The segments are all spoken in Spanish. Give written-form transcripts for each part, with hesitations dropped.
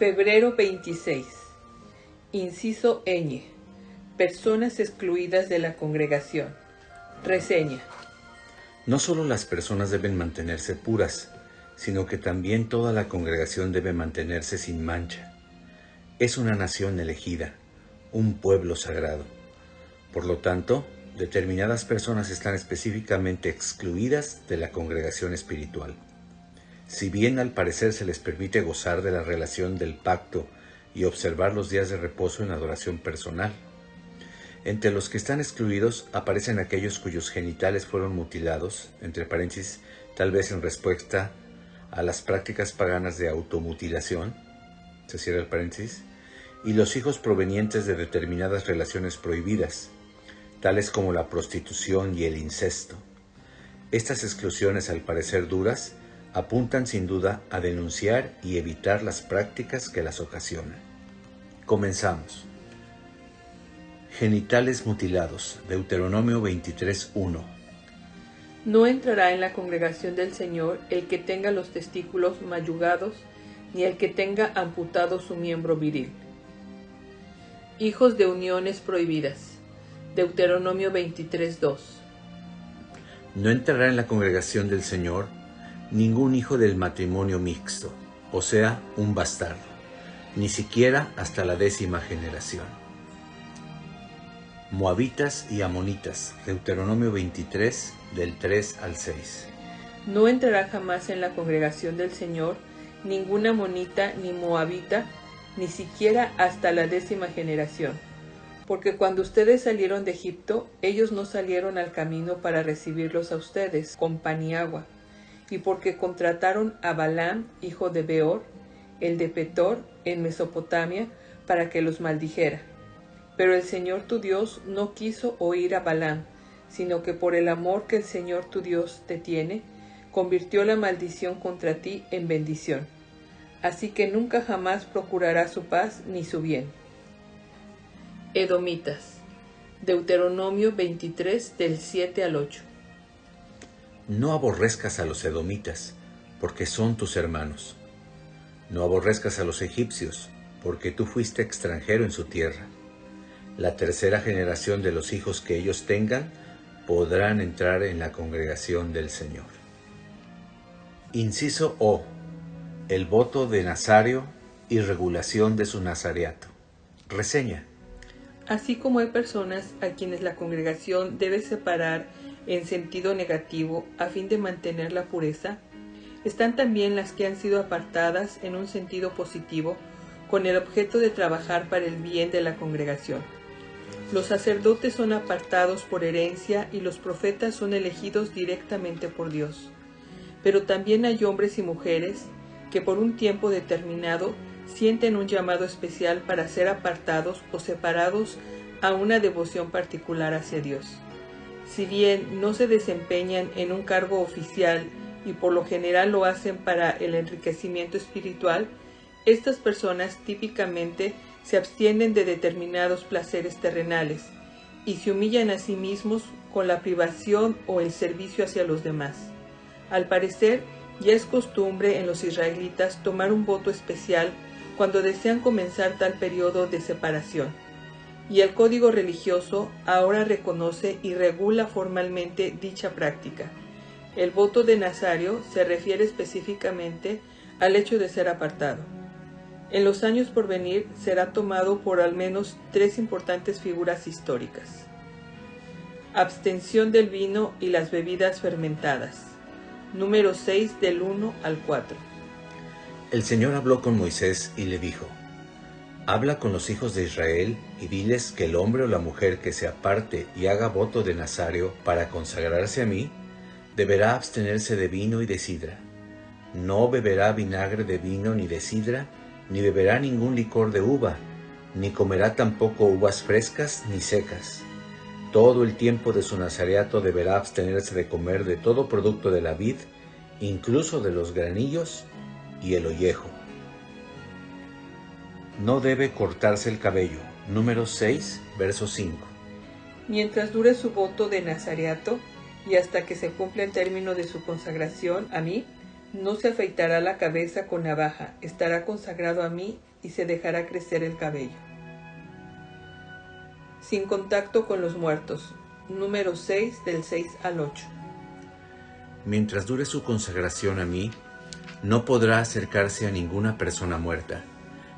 Febrero 26. Inciso ñ. Personas excluidas de la congregación. Reseña. No solo las personas deben mantenerse puras, sino que también toda la congregación debe mantenerse sin mancha. Es una nación elegida, un pueblo sagrado. Por lo tanto, determinadas personas están específicamente excluidas de la congregación espiritual. Si bien al parecer se les permite gozar de la relación del pacto y observar los días de reposo en adoración personal. Entre los que están excluidos aparecen aquellos cuyos genitales fueron mutilados, entre paréntesis, tal vez en respuesta a las prácticas paganas de automutilación, se cierra el paréntesis, y los hijos provenientes de determinadas relaciones prohibidas, tales como la prostitución y el incesto. Estas exclusiones, al parecer duras, apuntan sin duda a denunciar y evitar las prácticas que las ocasionan. Comenzamos. Genitales mutilados, Deuteronomio 23:1. No entrará en la congregación del Señor el que tenga los testículos mayugados, ni el que tenga amputado su miembro viril. Hijos de uniones prohibidas, Deuteronomio 23:2. No entrará en la congregación del Señor ningún hijo del matrimonio mixto, o sea, un bastardo, ni siquiera hasta la 10ª generación. Moabitas y amonitas, Deuteronomio 23, del 3 al 6. No entrará jamás en la congregación del Señor ningún amonita ni moabita, ni siquiera hasta la 10ª generación. Porque cuando ustedes salieron de Egipto, ellos no salieron al camino para recibirlos a ustedes con pan y agua. Y porque contrataron a Balaam, hijo de Beor, el de Petor, en Mesopotamia, para que los maldijera. Pero el Señor tu Dios no quiso oír a Balaam, sino que por el amor que el Señor tu Dios te tiene, convirtió la maldición contra ti en bendición. Así que nunca jamás procurará su paz ni su bien. Edomitas, Deuteronomio 23, del 7 al 8. No aborrezcas a los edomitas, porque son tus hermanos. No aborrezcas a los egipcios, porque tú fuiste extranjero en su tierra. La 3ª generación de los hijos que ellos tengan podrán entrar en la congregación del Señor. Inciso O. El voto de Nazario y regulación de su nazareato. Reseña. Así como hay personas a quienes la congregación debe separar en sentido negativo a fin de mantener la pureza, están también las que han sido apartadas en un sentido positivo con el objeto de trabajar para el bien de la congregación. Los sacerdotes son apartados por herencia y los profetas son elegidos directamente por Dios. Pero también hay hombres y mujeres que por un tiempo determinado sienten un llamado especial para ser apartados o separados a una devoción particular hacia Dios. Si bien no se desempeñan en un cargo oficial y por lo general lo hacen para el enriquecimiento espiritual, estas personas típicamente se abstienen de determinados placeres terrenales y se humillan a sí mismos con la privación o el servicio hacia los demás. Al parecer, ya es costumbre en los israelitas tomar un voto especial cuando desean comenzar tal periodo de separación, y el código religioso ahora reconoce y regula formalmente dicha práctica. El voto de Nazario se refiere específicamente al hecho de ser apartado. En los años por venir será tomado por al menos 3 importantes figuras históricas. Abstención del vino y las bebidas fermentadas. Número 6 del 1 al 4. El Señor habló con Moisés y le dijo: Habla con los hijos de Israel y diles que el hombre o la mujer que se aparte y haga voto de Nazario para consagrarse a mí, deberá abstenerse de vino y de sidra. No beberá vinagre de vino ni de sidra, ni beberá ningún licor de uva, ni comerá tampoco uvas frescas ni secas. Todo el tiempo de su nazareato deberá abstenerse de comer de todo producto de la vid, incluso de los granillos y el ollejo. No debe cortarse el cabello. Número 6, verso 5. Mientras dure su voto de nazareato y hasta que se cumpla el término de su consagración a mí, No se afeitará la cabeza con navaja, estará consagrado a mí y se dejará crecer el cabello. Sin contacto con los muertos. Número 6 del 6 al 8. Mientras dure su consagración a mí, no podrá acercarse a ninguna persona muerta,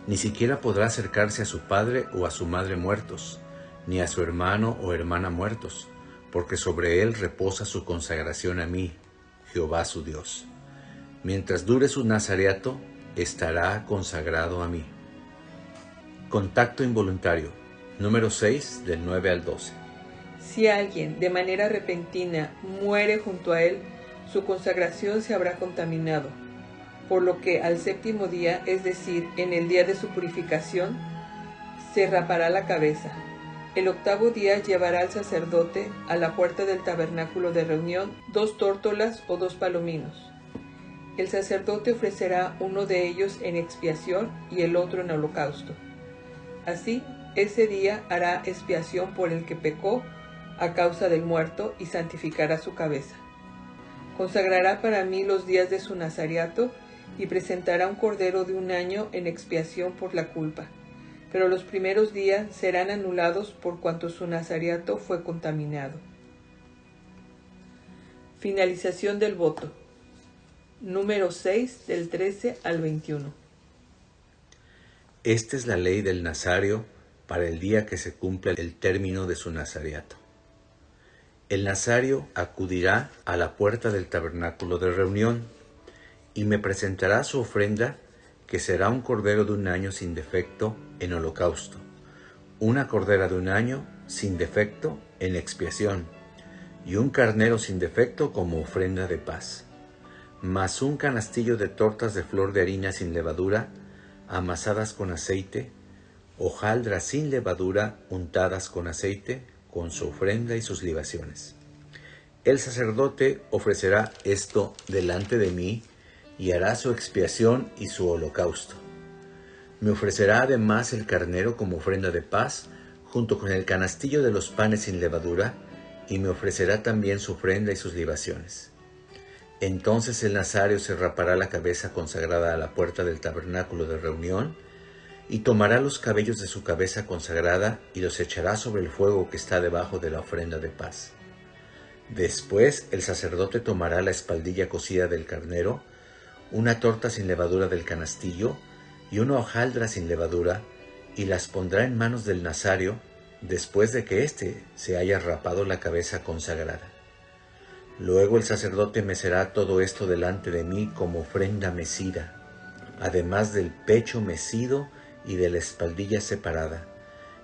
ni siquiera podrá acercarse a su padre o a su madre muertos, ni a su hermano o hermana muertos, porque sobre él reposa su consagración a mí, Jehová su Dios. Mientras dure su nazareato, estará consagrado a mí. Contacto involuntario. Número 6, del 9 al 12. Si alguien, de manera repentina, muere junto a él, su consagración se habrá contaminado, por lo que al séptimo día, es decir, en el día de su purificación, se rapará la cabeza. El octavo día llevará al sacerdote a la puerta del tabernáculo de reunión 2 tórtolas o 2 palominos. El sacerdote ofrecerá uno de ellos en expiación y el otro en holocausto. Así, ese día hará expiación por el que pecó a causa del muerto y santificará su cabeza. Consagrará para mí los días de su nazareato y presentará un cordero de 1 año en expiación por la culpa. Pero los primeros días serán anulados por cuanto su nazareato fue contaminado. Finalización del voto. Número 6 del 13 al 21. Esta es la ley del nazario para el día que se cumpla el término de su nazareato. El nazario acudirá a la puerta del tabernáculo de reunión y me presentará su ofrenda, que será un cordero de 1 año sin defecto en holocausto, una cordera de 1 año sin defecto en expiación, y un carnero sin defecto como ofrenda de paz, más un canastillo de tortas de flor de harina sin levadura, amasadas con aceite, hojaldras sin levadura untadas con aceite, con su ofrenda y sus libaciones. El sacerdote ofrecerá esto delante de mí y hará su expiación y su holocausto. Me ofrecerá además el carnero como ofrenda de paz, junto con el canastillo de los panes sin levadura, y me ofrecerá también su ofrenda y sus libaciones. Entonces el nazario se rapará la cabeza consagrada a la puerta del tabernáculo de reunión, y tomará los cabellos de su cabeza consagrada y los echará sobre el fuego que está debajo de la ofrenda de paz. Después el sacerdote tomará la espaldilla cocida del carnero, una torta sin levadura del canastillo y una hojaldra sin levadura, y las pondrá en manos del nazario después de que éste se haya rapado la cabeza consagrada. Luego el sacerdote mecerá todo esto delante de mí como ofrenda mecida, además del pecho mecido y de la espaldilla separada,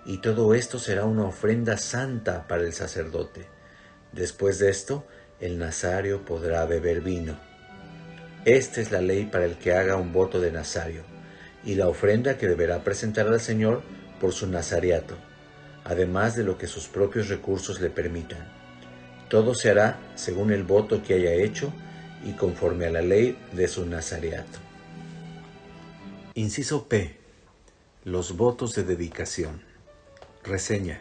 y todo esto será una ofrenda santa para el sacerdote. Después de esto, el nazario podrá beber vino. Esta es la ley para el que haga un voto de nazario, y la ofrenda que deberá presentar al Señor por su nazareato, además de lo que sus propios recursos le permitan. Todo se hará según el voto que haya hecho y conforme a la ley de su nazareato. Inciso P. Los votos de dedicación. Reseña.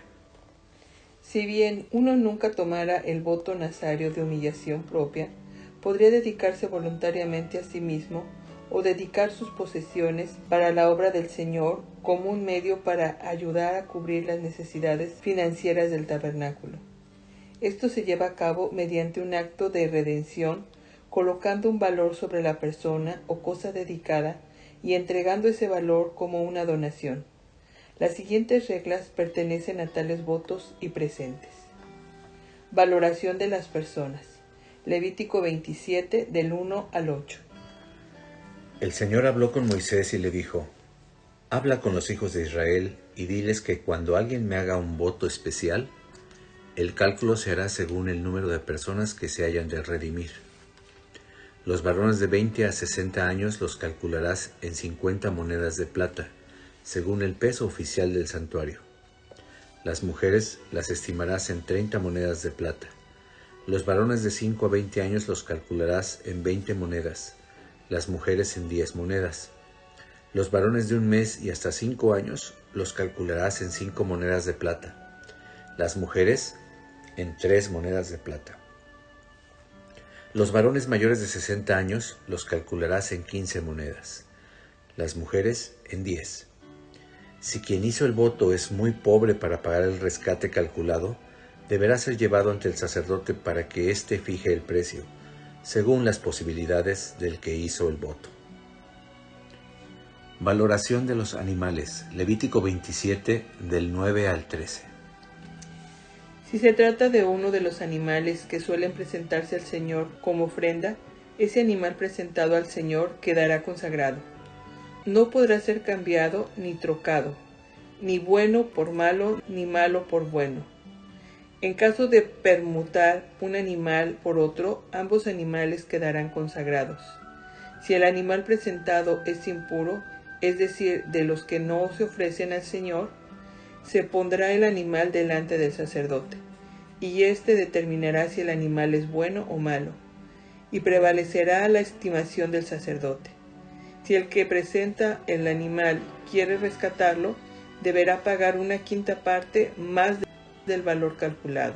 Si bien uno nunca tomara el voto nazario de humillación propia, podría dedicarse voluntariamente a sí mismo o dedicar sus posesiones para la obra del Señor como un medio para ayudar a cubrir las necesidades financieras del tabernáculo. Esto se lleva a cabo mediante un acto de redención, colocando un valor sobre la persona o cosa dedicada y entregando ese valor como una donación. Las siguientes reglas pertenecen a tales votos y presentes. Valoración de las personas. Levítico 27, del 1 al 8. El Señor habló con Moisés y le dijo: Habla con los hijos de Israel y diles que cuando alguien me haga un voto especial, el cálculo se hará según el número de personas que se hayan de redimir. Los varones de 20 a 60 años los calcularás en 50 monedas de plata, según el peso oficial del santuario. Las mujeres las estimarás en 30 monedas de plata. Los varones de 5 a 20 años los calcularás en 20 monedas, las mujeres en 10 monedas. Los varones de 1 mes y hasta 5 años los calcularás en 5 monedas de plata, las mujeres en 3 monedas de plata. Los varones mayores de 60 años los calcularás en 15 monedas, las mujeres en 10. Si quien hizo el voto es muy pobre para pagar el rescate calculado, deberá ser llevado ante el sacerdote para que éste fije el precio, según las posibilidades del que hizo el voto. Valoración de los animales. Levítico 27, del 9 al 13. Si se trata de uno de los animales que suelen presentarse al Señor como ofrenda, ese animal presentado al Señor quedará consagrado. No podrá ser cambiado ni trocado, ni bueno por malo, ni malo por bueno. En caso de permutar un animal por otro, ambos animales quedarán consagrados. Si el animal presentado es impuro, es decir, de los que no se ofrecen al Señor, se pondrá el animal delante del sacerdote, y éste determinará si el animal es bueno o malo, y prevalecerá la estimación del sacerdote. Si el que presenta el animal quiere rescatarlo, deberá pagar una quinta parte más del valor calculado.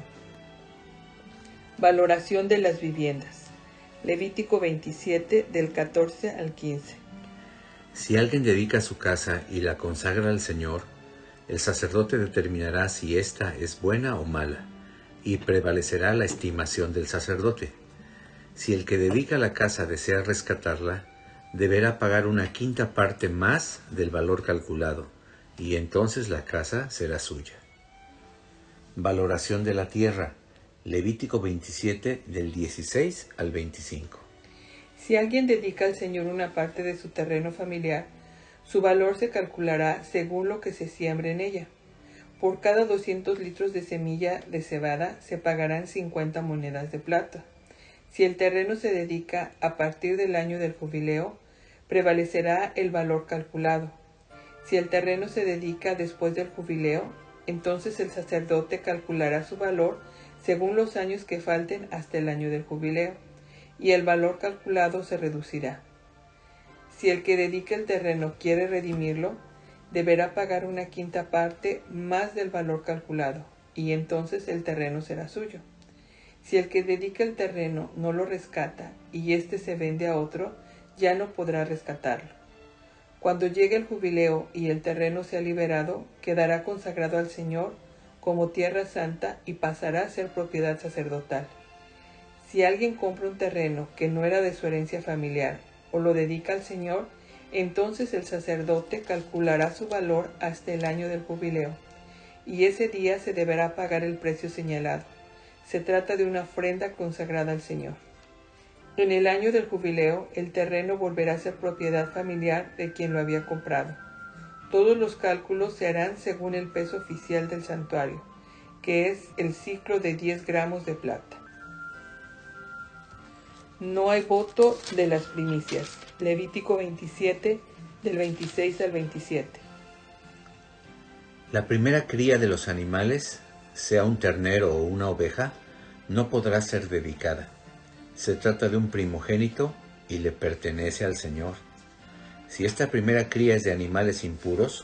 Valoración de las viviendas. Levítico 27, del 14 al 15. Si alguien dedica su casa y la consagra al Señor, el sacerdote determinará si ésta es buena o mala, y prevalecerá la estimación del sacerdote. Si el que dedica la casa desea rescatarla, deberá pagar una quinta parte más del valor calculado, y entonces la casa será suya. Valoración de la tierra. Levítico 27, del 16 al 25. Si alguien dedica al Señor una parte de su terreno familiar, su valor se calculará según lo que se siembre en ella. Por cada 200 litros de semilla de cebada se pagarán 50 monedas de plata. Si el terreno se dedica a partir del año del jubileo, prevalecerá el valor calculado. Si el terreno se dedica después del jubileo, entonces el sacerdote calculará su valor según los años que falten hasta el año del jubileo, y el valor calculado se reducirá. Si el que dedica el terreno quiere redimirlo, deberá pagar una quinta parte más del valor calculado, y entonces el terreno será suyo. Si el que dedica el terreno no lo rescata y éste se vende a otro, ya no podrá rescatarlo. Cuando llegue el jubileo y el terreno sea liberado, quedará consagrado al Señor como tierra santa y pasará a ser propiedad sacerdotal. Si alguien compra un terreno que no era de su herencia familiar o lo dedica al Señor, entonces el sacerdote calculará su valor hasta el año del jubileo, y ese día se deberá pagar el precio señalado. Se trata de una ofrenda consagrada al Señor. En el año del jubileo, el terreno volverá a ser propiedad familiar de quien lo había comprado. Todos los cálculos se harán según el peso oficial del santuario, que es el siclo de 10 gramos de plata. No hay voto de las primicias. Levítico 27, del 26 al 27. La primera cría de los animales, sea un ternero o una oveja, no podrá ser dedicada. Se trata de un primogénito y le pertenece al Señor. Si esta primera cría es de animales impuros,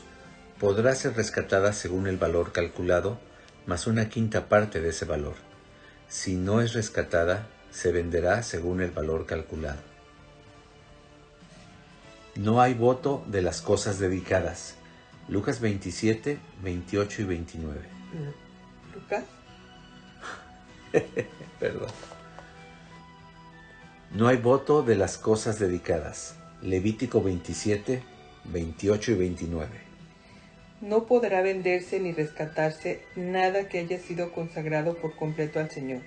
podrá ser rescatada según el valor calculado, más una quinta parte de ese valor. Si no es rescatada, se venderá según el valor calculado. No hay voto de las cosas dedicadas. Lucas 27, 28 y 29. ¿Lucas? Perdón. No hay voto de las cosas dedicadas. Levítico 27, 28 y 29. No podrá venderse ni rescatarse nada que haya sido consagrado por completo al Señor.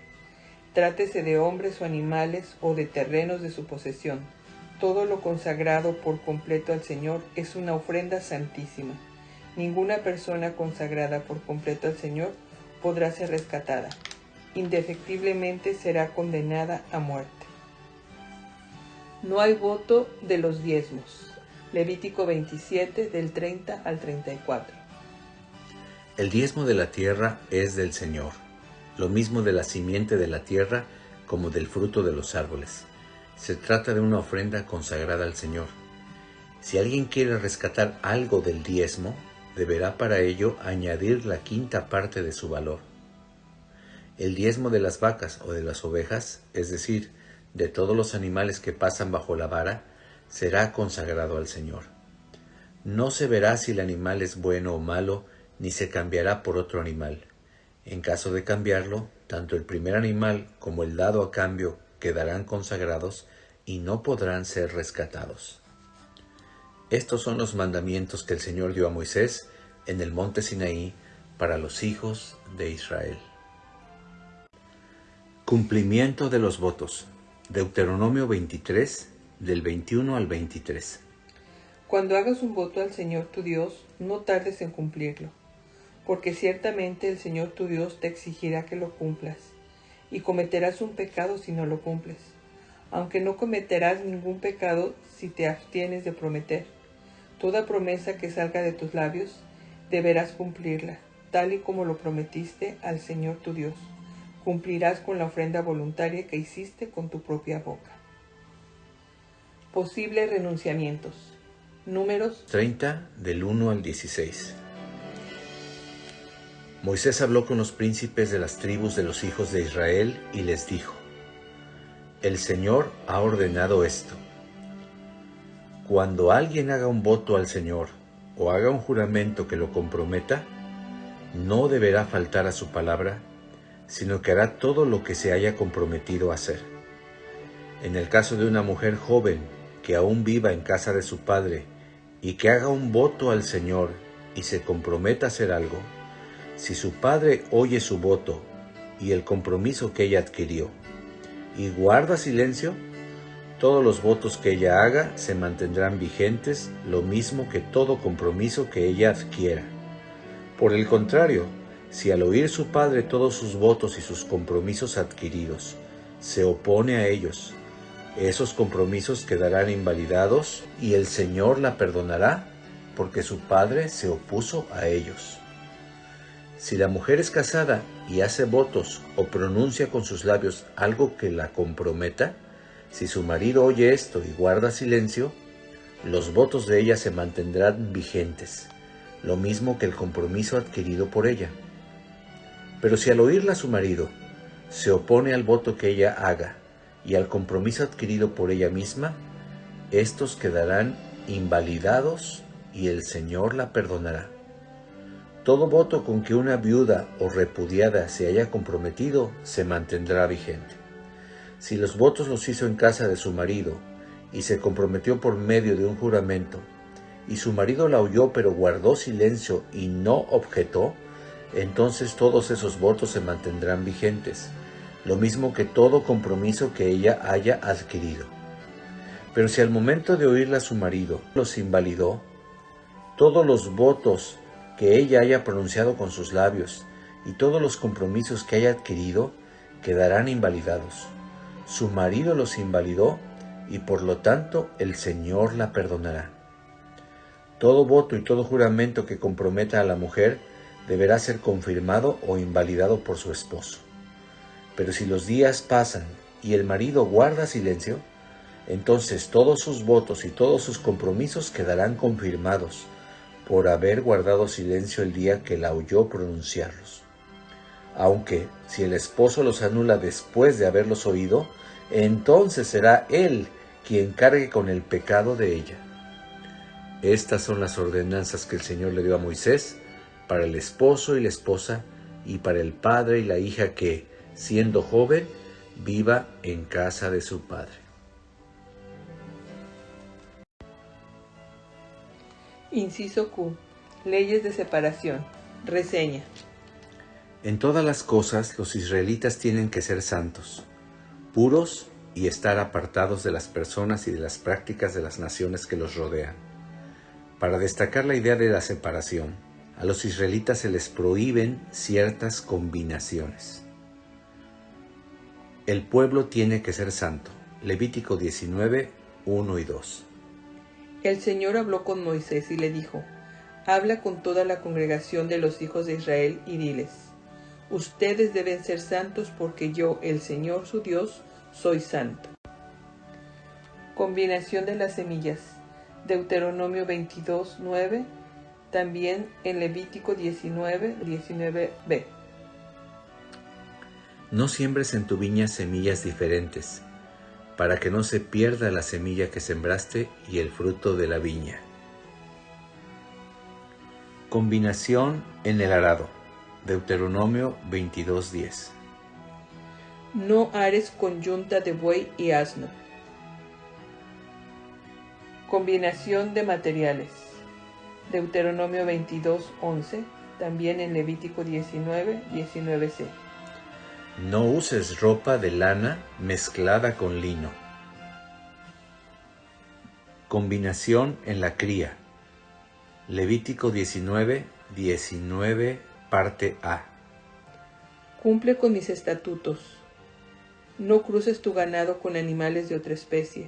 Trátese de hombres o animales o de terrenos de su posesión. Todo lo consagrado por completo al Señor es una ofrenda santísima. Ninguna persona consagrada por completo al Señor podrá ser rescatada. Indefectiblemente será condenada a muerte. No hay voto de los diezmos. Levítico 27, del 30 al 34. El diezmo de la tierra es del Señor, lo mismo de la simiente de la tierra como del fruto de los árboles. Se trata de una ofrenda consagrada al Señor. Si alguien quiere rescatar algo del diezmo, deberá para ello añadir la quinta parte de su valor. El diezmo de las vacas o de las ovejas, es decir, de todos los animales que pasan bajo la vara, será consagrado al Señor. No se verá si el animal es bueno o malo, ni se cambiará por otro animal. En caso de cambiarlo, tanto el primer animal como el dado a cambio quedarán consagrados y no podrán ser rescatados. Estos son los mandamientos que el Señor dio a Moisés en el monte Sinaí para los hijos de Israel. Cumplimiento de los votos. Deuteronomio 23, del 21 al 23. Cuando hagas un voto al Señor tu Dios, no tardes en cumplirlo, porque ciertamente el Señor tu Dios te exigirá que lo cumplas, y cometerás un pecado si no lo cumples, aunque no cometerás ningún pecado si te abstienes de prometer. Toda promesa que salga de tus labios, deberás cumplirla, tal y como lo prometiste al Señor tu Dios. Cumplirás con la ofrenda voluntaria que hiciste con tu propia boca. Posibles renunciamientos. Números 30, del 1 al 16. Moisés habló con los príncipes de las tribus de los hijos de Israel y les dijo: El Señor ha ordenado esto. Cuando alguien haga un voto al Señor o haga un juramento que lo comprometa, no deberá faltar a su palabra, sino que hará todo lo que se haya comprometido a hacer. En el caso de una mujer joven que aún viva en casa de su padre y que haga un voto al Señor y se comprometa a hacer algo, si su padre oye su voto y el compromiso que ella adquirió y guarda silencio, todos los votos que ella haga se mantendrán vigentes, lo mismo que todo compromiso que ella adquiera. Por el contrario, si al oír su padre todos sus votos y sus compromisos adquiridos se opone a ellos, esos compromisos quedarán invalidados y el Señor la perdonará porque su padre se opuso a ellos. Si la mujer es casada y hace votos o pronuncia con sus labios algo que la comprometa, si su marido oye esto y guarda silencio, los votos de ella se mantendrán vigentes, lo mismo que el compromiso adquirido por ella. Pero si al oírla su marido se opone al voto que ella haga y al compromiso adquirido por ella misma, estos quedarán invalidados y el Señor la perdonará. Todo voto con que una viuda o repudiada se haya comprometido se mantendrá vigente. Si los votos los hizo en casa de su marido y se comprometió por medio de un juramento, y su marido la oyó pero guardó silencio y no objetó, entonces todos esos votos se mantendrán vigentes, lo mismo que todo compromiso que ella haya adquirido. Pero si al momento de oírla su marido los invalidó, todos los votos que ella haya pronunciado con sus labios y todos los compromisos que haya adquirido quedarán invalidados. Su marido los invalidó y por lo tanto el Señor la perdonará. Todo voto y todo juramento que comprometa a la mujer deberá ser confirmado o invalidado por su esposo. Pero si los días pasan y el marido guarda silencio, entonces todos sus votos y todos sus compromisos quedarán confirmados por haber guardado silencio el día que la oyó pronunciarlos. Aunque si el esposo los anula después de haberlos oído, entonces será él quien cargue con el pecado de ella. Estas son las ordenanzas que el Señor le dio a Moisés para el esposo y la esposa y para el padre y la hija que, siendo joven, viva en casa de su padre. Inciso Q. Leyes de separación. Reseña. En todas las cosas los israelitas tienen que ser santos, puros y estar apartados de las personas y de las prácticas de las naciones que los rodean. Para destacar la idea de la separación, a los israelitas se les prohíben ciertas combinaciones. El pueblo tiene que ser santo. Levítico 19, 1 y 2. El Señor habló con Moisés y le dijo: Habla con toda la congregación de los hijos de Israel y diles: Ustedes deben ser santos porque yo, el Señor su Dios, soy santo. Combinación de las semillas. Deuteronomio 22, 9. También en Levítico 19, 19b. No siembres en tu viña semillas diferentes. para que no se pierda la semilla que sembraste y el fruto de la viña. Combinación en el arado. Deuteronomio 22:10. No ares con yunta de buey y asno. Combinación de materiales. Deuteronomio 22:11, también en Levítico 19:19c. No uses ropa de lana mezclada con lino. Combinación en la cría. Levítico 19:19, parte A. Cumple con mis estatutos. No cruces tu ganado con animales de otra especie.